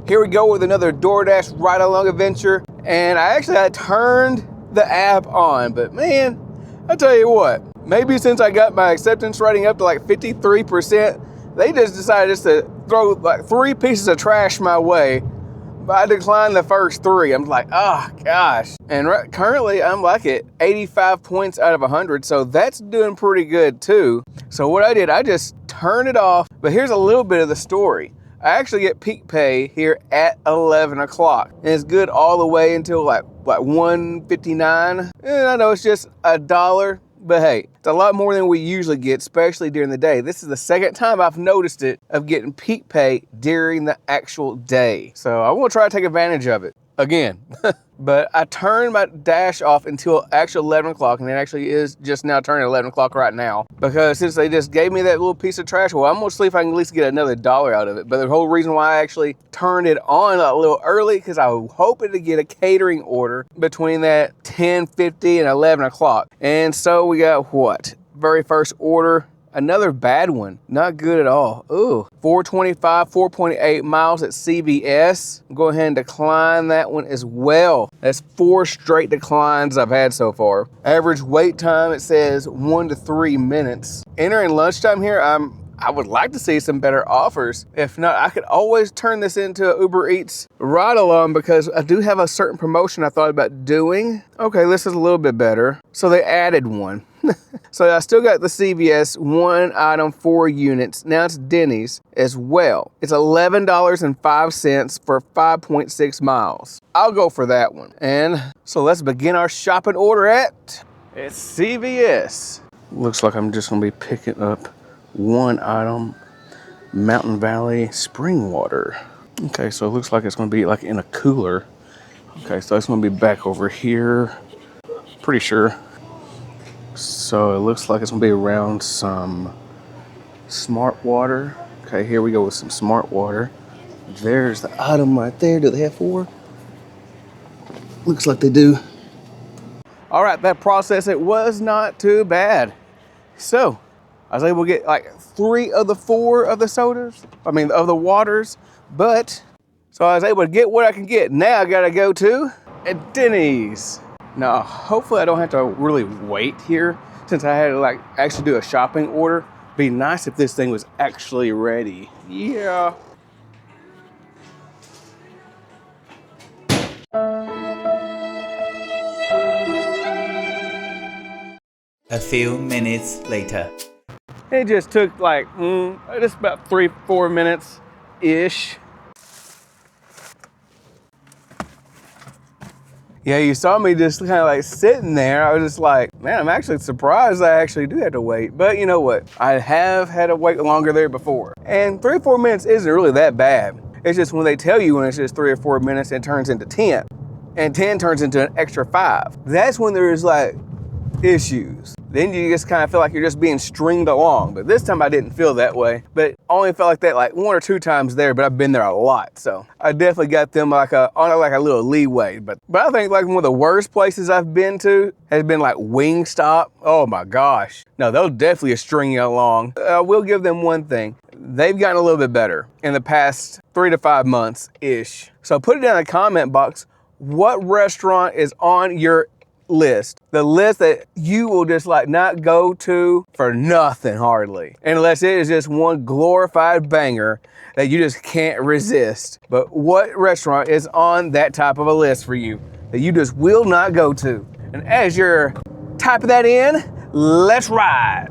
Here we go with another Doordash ride-along adventure. And I turned the app on, but man, I tell you what, maybe since I got my acceptance rating up to like 53%, they just decided to throw like 3 pieces of trash my way. But I declined the first 3. I'm like, oh gosh. And currently I'm like at 85 points out of 100. So that's doing pretty good too. So what I did, I just turned it off. But here's a little bit of the story. I actually get peak pay here at 11 o'clock. And it's good all the way until like 1:59. And I know it's just $1. But hey, it's a lot more than we usually get, especially during the day. This is the second time I've noticed it of getting peak pay during the actual day. So I want to try to take advantage of it again. But I turned my dash off until actual 11 o'clock, and it actually is just now turning 11 o'clock right now. Because since they just gave me that little piece of trash, well, I'm going to see if I can at least get another $1 out of it. But the whole reason why I actually turned it on a little early, because I was hoping to get a catering order between that 10:50 and 11 o'clock. And so we got what? Very first order. Another bad one. Not good at all. Ooh. 425, 4.8 miles at CVS. Go ahead and decline that one as well. That's 4 straight declines I've had so far. Average wait time, it says 1 to 3 minutes. Entering lunchtime here, I would like to see some better offers. If not, I could always turn this into an Uber Eats ride along because I do have a certain promotion I thought about doing. Okay, this is a little bit better. So they added one. So I still got the CVS, 1 item, 4 units. Now it's Denny's as well. It's $11.05 for 5.6 miles. I'll go for that one. And so let's begin our shopping order at CVS. Looks like I'm just gonna be picking up 1 item, Mountain Valley spring water. Okay, so it looks like it's gonna be like in a cooler. Okay, so it's gonna be back over here. Pretty sure. So it looks like it's gonna be around some smart water. Okay, here we go with some smart water. There's the item right there. Do they have 4? Looks like they do. All right, that process, it was not too bad. So I was able to get like 3 of the 4 of the sodas. I mean, of the waters. But, so I was able to get what I can get. Now I gotta go to Denny's. Now, hopefully I don't have to really wait here since I had to like actually do a shopping order. Be nice if this thing was actually ready. Yeah. A few minutes later. It just took like, just about 3-4 minutes-ish. Yeah, you saw me just kind of like sitting there. I was just like, man, I'm actually surprised I actually do have to wait. But you know what? I have had to wait longer there before. And 3 or 4 minutes isn't really that bad. It's just when they tell you when it's just 3 or 4 minutes, it turns into 10. And 10 turns into an extra 5. That's when there's like issues. Then you just kind of feel like you're just being stringed along. But this time I didn't feel that way. But I only felt like that like 1 or 2 times there, but I've been there a lot. So I definitely got them like a little leeway. But I think like one of the worst places I've been to has been like Wingstop. Oh my gosh. No, they'll definitely string you along. I will give them one thing. They've gotten a little bit better in the past 3 to 5 months-ish. So put it down in the comment box. What restaurant is on your list? The list that you will just like not go to for nothing hardly. Unless it is just one glorified banger that you just can't resist. But what restaurant is on that type of a list for you that you just will not go to? And as you're typing that in, let's ride.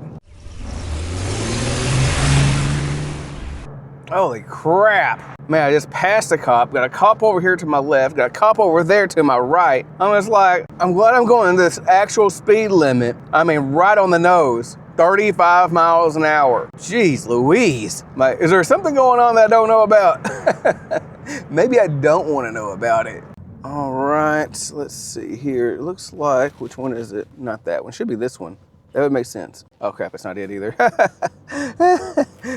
Holy crap. Man, I just passed a cop, got a cop over here to my left, got a cop over there to my right. I'm just like, I'm glad I'm going this actual speed limit. I mean, right on the nose, 35 miles an hour. Jeez Louise. Like, is there something going on that I don't know about? Maybe I don't want to know about it. All right, let's see here. It looks like, which one is it? Not that one, should be this one. That would make sense. Oh crap, it's not it either.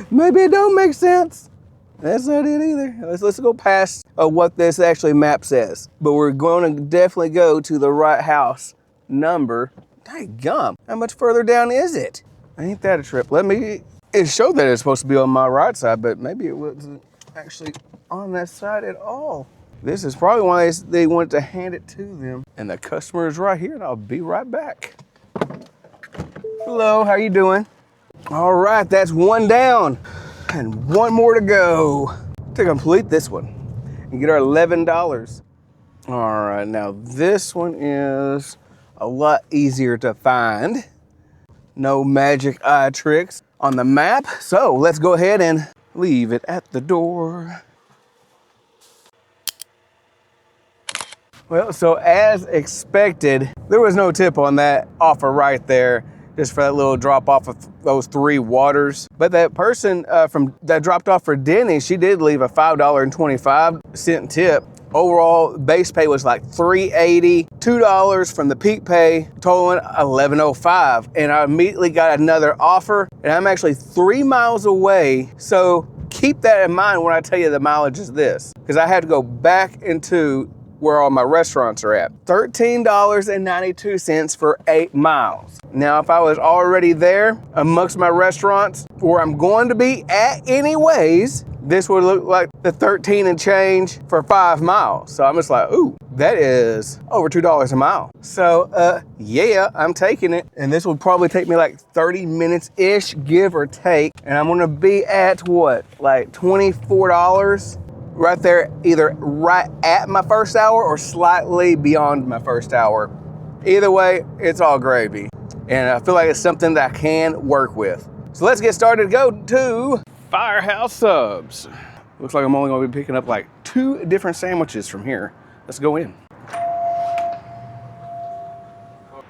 Maybe it don't make sense. That's not it either. Let's go past what this actually map says. But we're going to definitely go to the right house number. Daggum, how much further down is it? Ain't that a trip? It showed that it's supposed to be on my right side, but maybe it wasn't. actually on that side at all. This is probably why they wanted to hand it to them. And the customer is right here, and I'll be right back. Hello, how you doing? All right, that's one down and one more to go to complete this one and get our $11. All right, now this one is a lot easier to find. No magic eye tricks on the map. So let's go ahead and leave it at the door. Well, so as expected, there was no tip on that offer right there, just for that little drop off of those 3 waters. But that person that dropped off for Denny, she did leave a $5.25 tip. Overall base pay was like $3.80, $2 from the peak pay, totaling $11.05. And I immediately got another offer, and I'm actually 3 miles away. So keep that in mind when I tell you the mileage is this, because I had to go back into where all my restaurants are at. $13.92 for 8 miles. Now, if I was already there amongst my restaurants where I'm going to be at anyways, this would look like the 13 and change for 5 miles. So I'm just like, ooh, that is over $2 a mile. So yeah, I'm taking it. And this will probably take me like 30 minutes-ish, give or take. And I'm gonna be at what, like $24? Right there, either right at my first hour or slightly beyond my first hour. Either way, it's all gravy. And I feel like it's something that I can work with. So let's get started. Go to Firehouse Subs. Looks like I'm only gonna be picking up like 2 different sandwiches from here. Let's go in.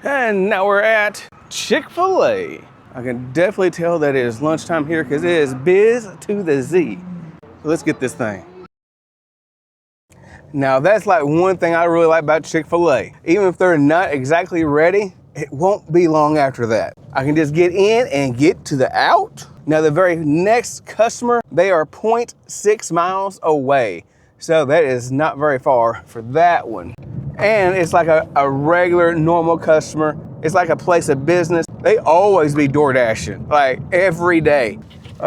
And now we're at Chick-fil-A. I can definitely tell that it is lunchtime here because it is biz to the Z. So let's get this thing. Now that's like one thing I really like about Chick-fil-A. Even if they're not exactly ready, it won't be long after that. I can just get in and get to the out. Now the very next customer, they are 0.6 miles away. So that is not very far for that one. And it's like a regular, normal customer. It's like a place of business. They always be Doordashing, like every day.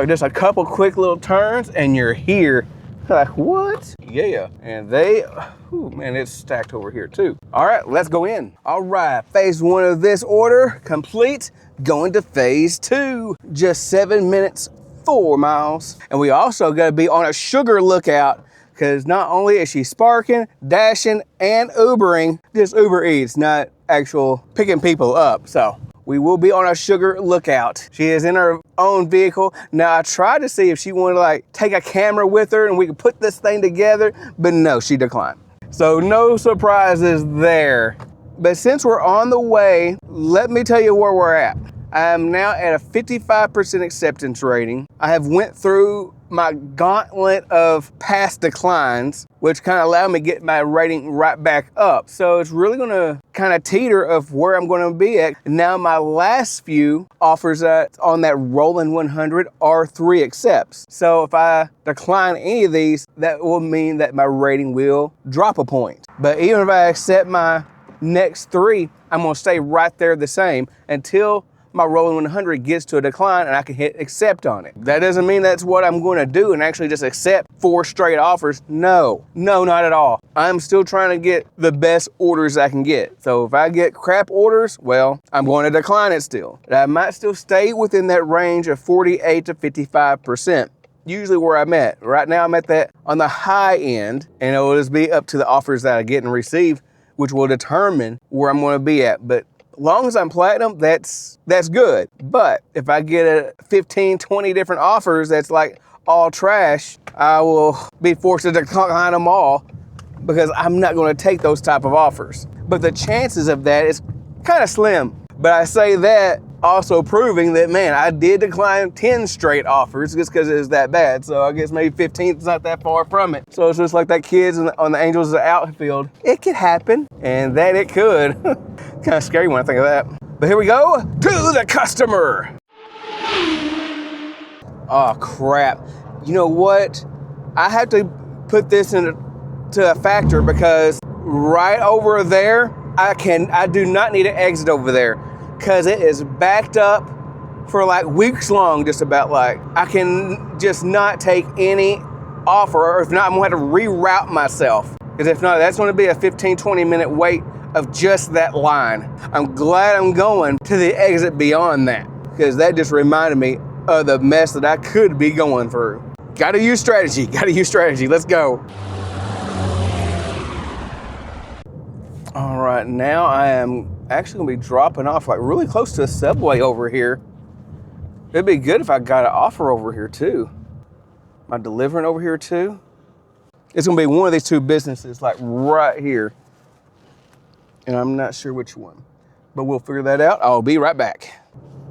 Just a couple quick little turns and you're here. Like, what? Yeah. And man, it's stacked over here too. All right, let's go in. All right, phase 1 of this order complete. Going to phase 2. Just 7 minutes, 4 miles. And we also gotta be on a sugar lookout, because not only is she sparking, dashing, and Ubering, just Uber Eats, not actual picking people up. So we will be on a sugar lookout. She is in her own vehicle. Now I tried to see if she wanted to like take a camera with her and we could put this thing together, but no, she declined. So no surprises there. But since we're on the way, let me tell you where we're at. I am now at a 55% acceptance rating. I have went through my gauntlet of past declines, which kind of allowed me to get my rating right back up. So it's really gonna kind of teeter of where I'm gonna be at. Now my last few offers on that rolling 100 are 3 accepts. So if I decline any of these, that will mean that my rating will drop a point. But even if I accept my next 3, I'm gonna stay right there the same until my rolling 100 gets to a decline and I can hit accept on it. That doesn't mean that's what I'm going to do and actually just accept 4 straight offers. No, not at all. I'm still trying to get the best orders I can get. So if I get crap orders, well, I'm going to decline it still. But I might still stay within that range of 48 to 55%. Usually where I'm at. Right now I'm at that on the high end, and it will just be up to the offers that I get and receive, which will determine where I'm going to be at. But long as I'm platinum, that's good. But if I get 15, 20 different offers that's like all trash, I will be forced to decline them all because I'm not going to take those type of offers. But the chances of that is kind of slim. But I say that also proving that, man, I did decline 10 straight offers just because it was that bad. So I guess maybe 15th is not that far from it. So it's just like that kids on the Angels of the outfield. It could happen, and that it could. Kind of scary when I think of that. But here we go to the customer. Oh, crap. You know what? I have to put this into a factor because right over there, I do not need an exit over there because it is backed up for like weeks long, just about like. I can just not take any offer, or if not, I'm gonna have to reroute myself. Because if not, that's gonna be a 15-20 minute wait of just that line. I'm glad I'm going to the exit beyond that, because that just reminded me of the mess that I could be going through. Gotta use strategy, let's go. All right, now I am actually gonna be dropping off like really close to a Subway over here. It'd be good if I got an offer over here too. Am I delivering over here too? It's gonna be one of these two businesses like right here. And I'm not sure which one, but we'll figure that out. I'll be right back.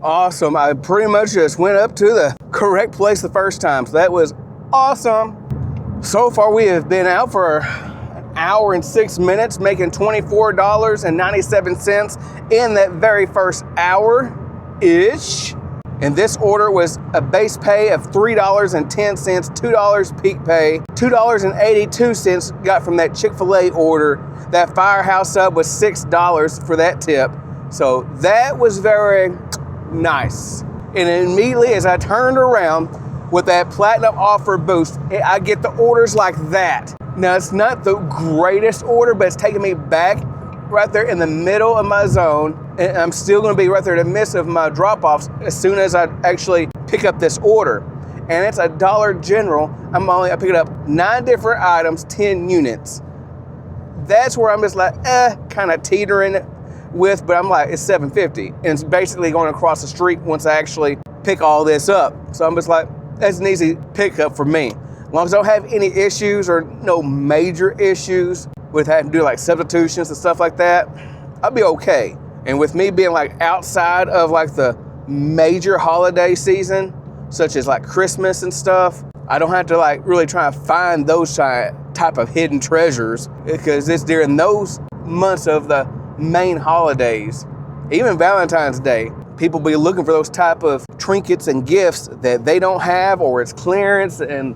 Awesome, I pretty much just went up to the correct place the first time, so that was awesome. So far we have been out for an hour and 6 minutes, making $24.97 in that very first hour-ish. And this order was a base pay of $3.10, $2 peak pay, $2.82 got from that Chick-fil-A order. That Firehouse sub was $6 for that tip. So that was very nice. And immediately as I turned around with that platinum offer boost, I get the orders like that. Now it's not the greatest order, but it's taking me back right there in the middle of my zone. And I'm still gonna be right there in the midst of my drop-offs as soon as I actually pick up this order. And it's a Dollar General. I'm picking up 9 different items, 10 units. That's where I'm just like, kind of teetering with, but I'm like, it's $7.50. And it's basically going across the street once I actually pick all this up. So I'm just like, that's an easy pickup for me. As long as I don't have any issues or no major issues with having to do like substitutions and stuff like that, I'll be okay. And with me being like outside of like the major holiday season, such as like Christmas and stuff, I don't have to like really try to find those type of hidden treasures, because it's during those months of the main holidays, even Valentine's Day, people be looking for those type of trinkets and gifts that they don't have, or it's clearance, and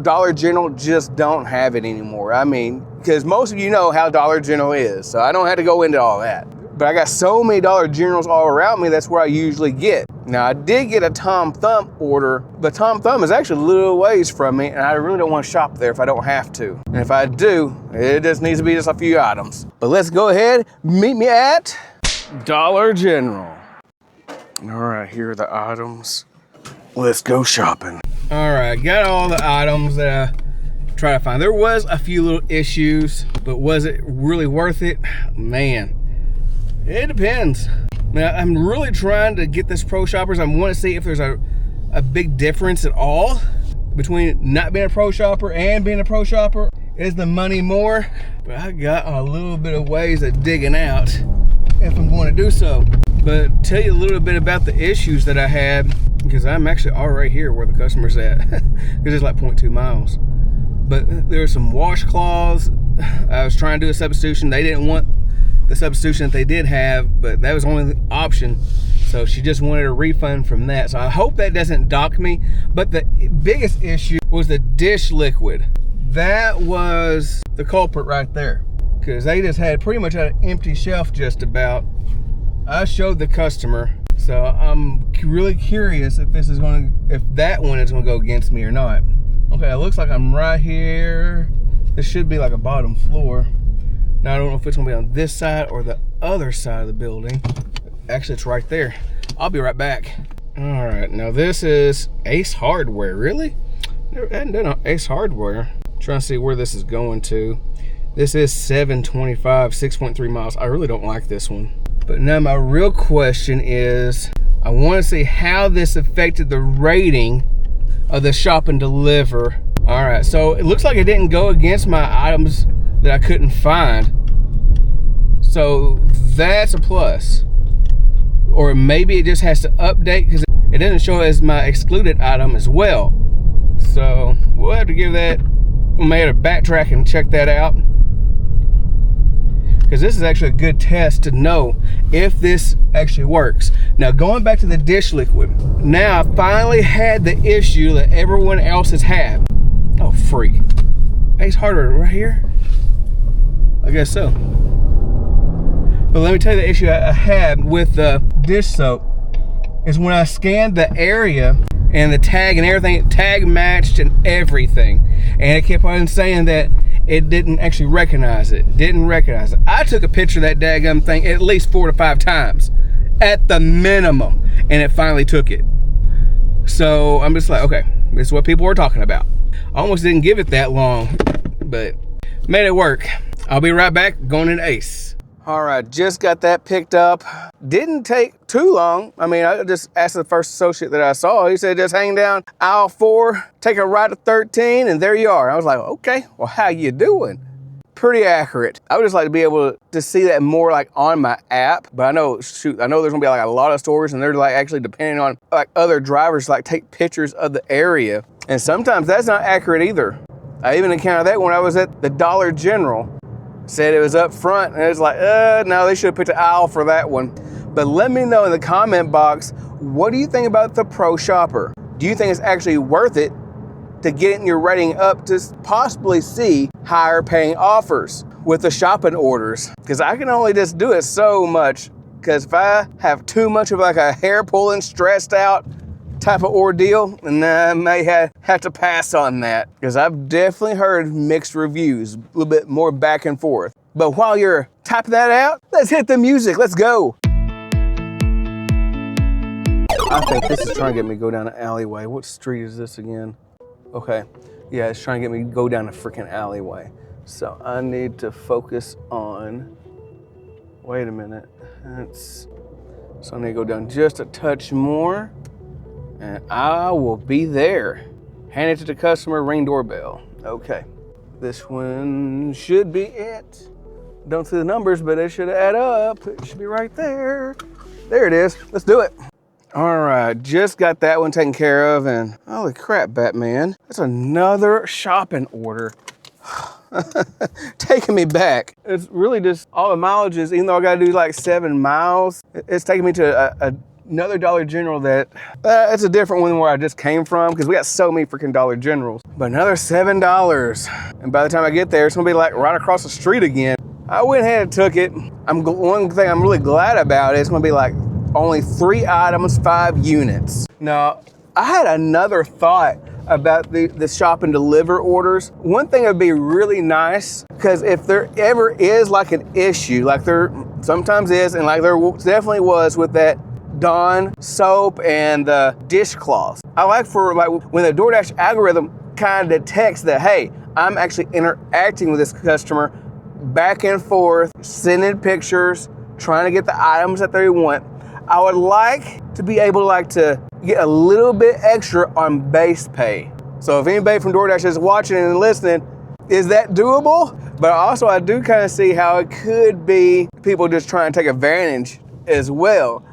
Dollar General just don't have it anymore. I mean, because most of you know how Dollar General is, so I don't have to go into all that. But I got so many Dollar Generals all around me, that's where I usually get. Now, I did get a Tom Thumb order, but Tom Thumb is actually a little ways from me, and I really don't want to shop there if I don't have to. And if I do, it just needs to be just a few items. But let's go ahead, meet me at Dollar General. All right, here are the items. Let's go shopping. All right, got all the items that I tried to find. There was a few little issues, but was it really worth it? Man, it depends. Now, I'm really trying to get this Pro Shoppers. I want to see if there's a big difference at all between not being a Pro Shopper and being a Pro Shopper. Is the money more? But I got a little bit of ways of digging out if I'm going to do so. But tell you a little bit about the issues that I had, because I'm actually already here where the customer's at, because it's like 0.2 miles. But there were some washcloths. I was trying to do a substitution. They didn't want the substitution that they did have, but that was only the option. So she just wanted a refund from that. So I hope that doesn't dock me. But the biggest issue was the dish liquid. That was the culprit right there, because they just had pretty much an empty shelf just about. I showed the customer, so I'm really curious if this is if that one is gonna go against me or not. Okay, it looks like I'm right here. This should be like a bottom floor. Now, I don't know if it's gonna be on this side or the other side of the building. Actually, it's right there. I'll be right back. All right, now this is Ace Hardware. Really? Never hadn't done Ace Hardware. Trying to see where this is going to. This is 725, 6.3 miles. I really don't like this one. But now my real question is, I want to see how this affected the rating of the shop and deliver. All right, so it looks like it didn't go against my items that I couldn't find. So that's a plus. Or maybe it just has to update because it doesn't show as my excluded item as well. So we'll have to give that, we may have to backtrack and check that out, because this is actually a good test to know if this actually works. Now, going back to the dish liquid, now I finally had the issue that everyone else has had. Oh, freak. Ace Hardware right here? I guess so. But let me tell you the issue I had with the dish soap is when I scanned the area and the tag and everything, tag matched and everything. And it kept on saying that it didn't actually recognize it. Didn't recognize it. I took a picture of that daggum thing at least 4 to 5 times at the minimum, and it finally took it. So I'm just like, okay, this is what people were talking about. I almost didn't give it that long, but made it work. I'll be right back, going into Ace. All right, just got that picked up. Didn't take too long. I mean, I just asked the first associate that I saw. He said, just hang down aisle 4, take a right to 13, and there you are. I was like, okay, well, how you doing? Pretty accurate. I would just like to be able to see that more like on my app, but I know, shoot, I know there's gonna be like a lot of stores and they're like actually depending on like other drivers like take pictures of the area. And sometimes that's not accurate either. I even encountered that when I was at the Dollar General. Said it was up front, and it was like, no, they should have picked an aisle for that one. But let me know in the comment box, what do you think about the Pro Shopper? Do you think it's actually worth it to get your rating up to possibly see higher paying offers with the shopping orders? Because I can only just do it so much. Because if I have too much of like a hair pulling, stressed out type of ordeal, and I may have to pass on that, because I've definitely heard mixed reviews, a little bit more back and forth. But while you're typing that out, let's hit the music. Let's go. I think this is trying to get me to go down an alleyway. What street is this again? Okay, yeah, it's trying to get me to go down a freaking alleyway. So I need to focus on, wait a minute. So I need to go down just a touch more, and I will be there. Hand it to the customer, ring doorbell. Okay, this one should be it. Don't see the numbers, but it should add up. It should be right there. There it is, let's do it. All right, just got that one taken care of, and holy crap, Batman. That's another shopping order. Taking me back. It's really just all the mileages, even though I gotta do like 7 miles, it's taking me to another Dollar General that, it's a different one than where I just came from, because we got so many freaking Dollar Generals. But another $7. And by the time I get there, it's gonna be like right across the street again. I went ahead and took it. One thing I'm really glad about it, it's gonna be like only 3 items, 5 units. Now, I had another thought about the shop and deliver orders. One thing that would be really nice, because if there ever is like an issue, like there sometimes is, and like there definitely was with that Dawn soap and the dishcloths. I like for like when the Doordash algorithm kind of detects that, hey, I'm actually interacting with this customer back and forth, sending pictures, trying to get the items that they want. I would like to be able to get a little bit extra on base pay. So if anybody from Doordash is watching and listening, is that doable? But also I do kind of see how it could be people just trying to take advantage as well.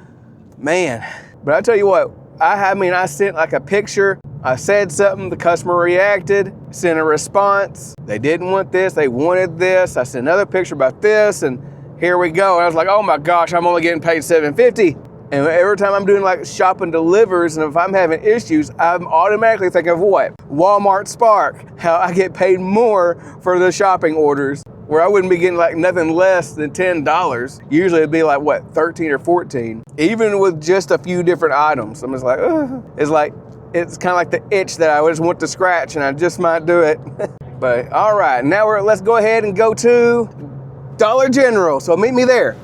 Man, but I tell you what, I sent like a picture, I said something, the customer reacted, sent a response. They didn't want this, they wanted this. I sent another picture about this, and here we go. And I was like, oh my gosh, I'm only getting paid $7.50. And every time I'm doing like shop and delivers, and if I'm having issues, I'm automatically thinking of what? Walmart Spark, how I get paid more for the shopping orders, where I wouldn't be getting like nothing less than $10. Usually it'd be like what, 13 or 14, even with just a few different items. I'm just like, ugh. It's kind of like the itch that I just want to scratch, and I just might do it. But all right, now let's go ahead and go to Dollar General. So meet me there.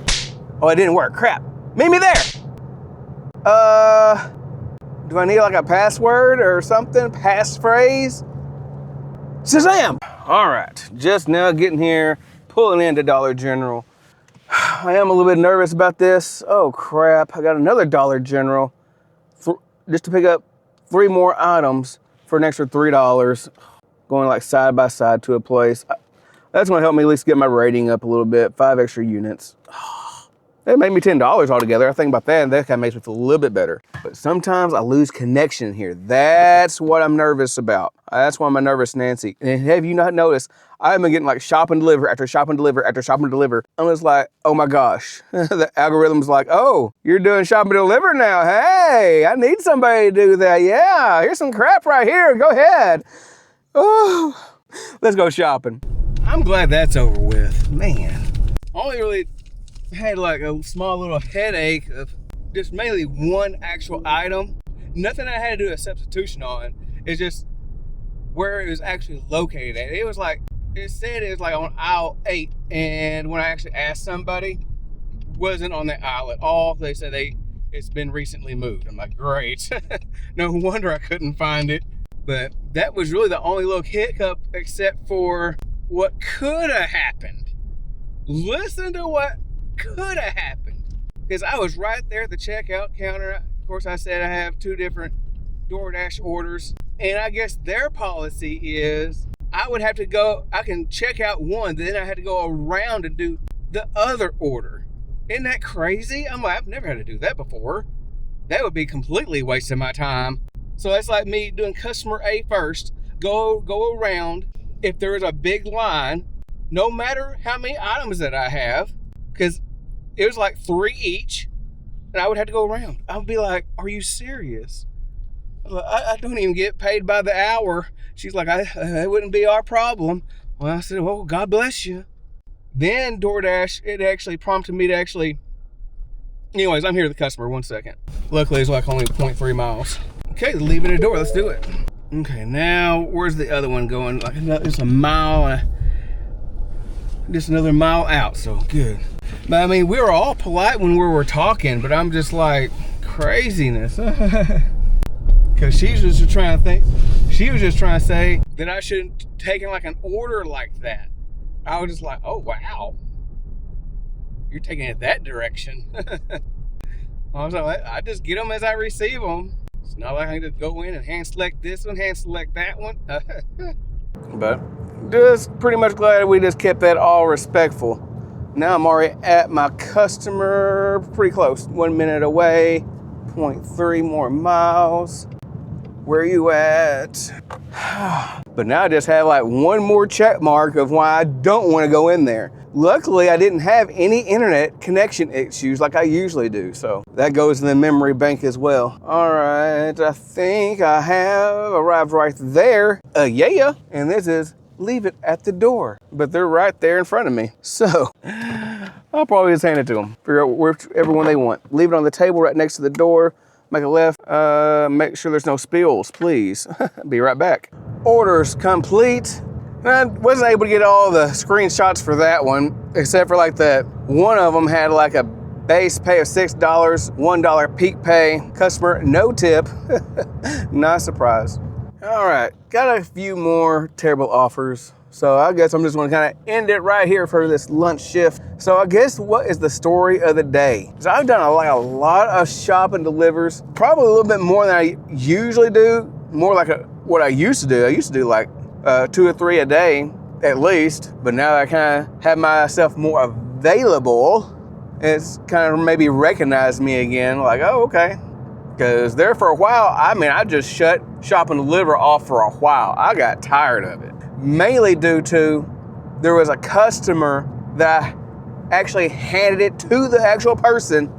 Oh, it didn't work, crap. Meet me there. Do I need like a password or something? Passphrase? Shazam! All right, just now getting here, pulling into Dollar General. I am a little bit nervous about this. Oh crap, I got another Dollar General just to pick up 3 more items for an extra $3, going like side by side to a place. That's gonna help me at least get my rating up a little bit, 5 extra units. That made me $10 altogether. I think about that, and that kind of makes me feel a little bit better. But sometimes I lose connection here. That's what I'm nervous about. That's why I'm a nervous Nancy. And have you not noticed, I've been getting like shop and deliver after shop and deliver after shop and deliver. I'm just like, oh my gosh. The algorithm's like, oh, you're doing shop and deliver now. Hey, I need somebody to do that. Yeah, here's some crap right here. Go ahead. Oh, let's go shopping. I'm glad that's over with. Man, only really had like a small little headache of just mainly one actual item. nothing I had to do a substitution on. It's just where it was actually located at. It was like, it said it was like on aisle 8, and when I actually asked somebody, wasn't on that aisle at all. They said it's been recently moved. I'm like, great. No wonder I couldn't find it. But that was really the only little hiccup, except for what could have happened. Listen to what could have happened. Because I was right there at the checkout counter. Of course, I said I have 2 different Doordash orders. And I guess their policy is I would have to go, I can check out one, then I had to go around and do the other order. Isn't that crazy? I'm like, I've never had to do that before. That would be completely wasting my time. So that's like me doing customer A first, go around. If there is a big line, no matter how many items that I have, because it was like 3 each, and I would have to go around. I would be like, are you serious? I don't even get paid by the hour. She's like, that wouldn't be our problem. Well, I said, well, God bless you. Then DoorDash, it actually prompted me to actually, anyways, I'm here with the customer, 1 second. Luckily, it's like only 0.3 miles. Okay, leave it at the door, let's do it. Okay, now, where's the other one going? Like, it's a mile, just another mile out, so good. But I mean, we were all polite when we were talking, but I'm just like, craziness. Because she was just trying to say that I shouldn't take like an order like that. I was just like, oh, wow. You're taking it that direction. I was like, I just get them as I receive them. It's not like I need to go in and hand select this one, hand select that one. But just pretty much glad we just kept that all respectful. Now I'm already at my customer, pretty close. 1 minute away, 0.3 more miles. Where are you at? But now I just have like one more check mark of why I don't want to go in there. Luckily, I didn't have any internet connection issues like I usually do, so that goes in the memory bank as well. All right, I think I have arrived right there. Yeah, and this is leave it at the door, but they're right there in front of me. So I'll probably just hand it to them, figure out whichever one they want. Leave it on the table right next to the door. Make a left, make sure there's no spills, please. Be right back. Orders complete. I wasn't able to get all the screenshots for that one, except for like that one of them had like a base pay of $6, $1 peak pay, customer no tip. Not surprised. All right, got a few more terrible offers. So I guess I'm just gonna kind of end it right here for this lunch shift. So I guess what is the story of the day? So I've done a lot of shop and delivers, probably a little bit more than I usually do, more like what I used to do. I used to do like 2 or 3 a day at least, but now I kind of have myself more available. It's kind of maybe recognized me again, like, oh, okay. Because there for a while, I mean, I just shut shop and deliver off for a while. I got tired of it. Mainly due to there was a customer that I actually handed it to the actual person.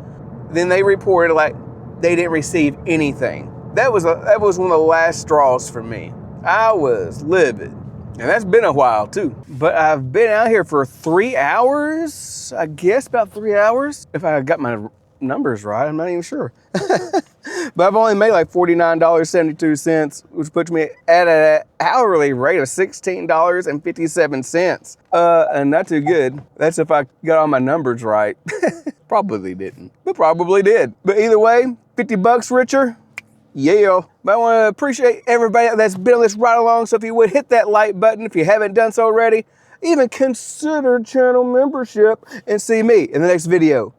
Then they reported like they didn't receive anything. That was one of the last straws for me. I was livid. And that's been a while too. But I've been out here for 3 hours, I guess about 3 hours. If I got my numbers right, I'm not even sure. But I've only made like $49.72, which puts me at an hourly rate of $16.57. And not too good. That's if I got all my numbers right. Probably didn't, but probably did. But either way, 50 bucks richer. Yeah. But I want to appreciate everybody that's been on this ride along. So if you would hit that like button, if you haven't done so already, even consider channel membership and see me in the next video.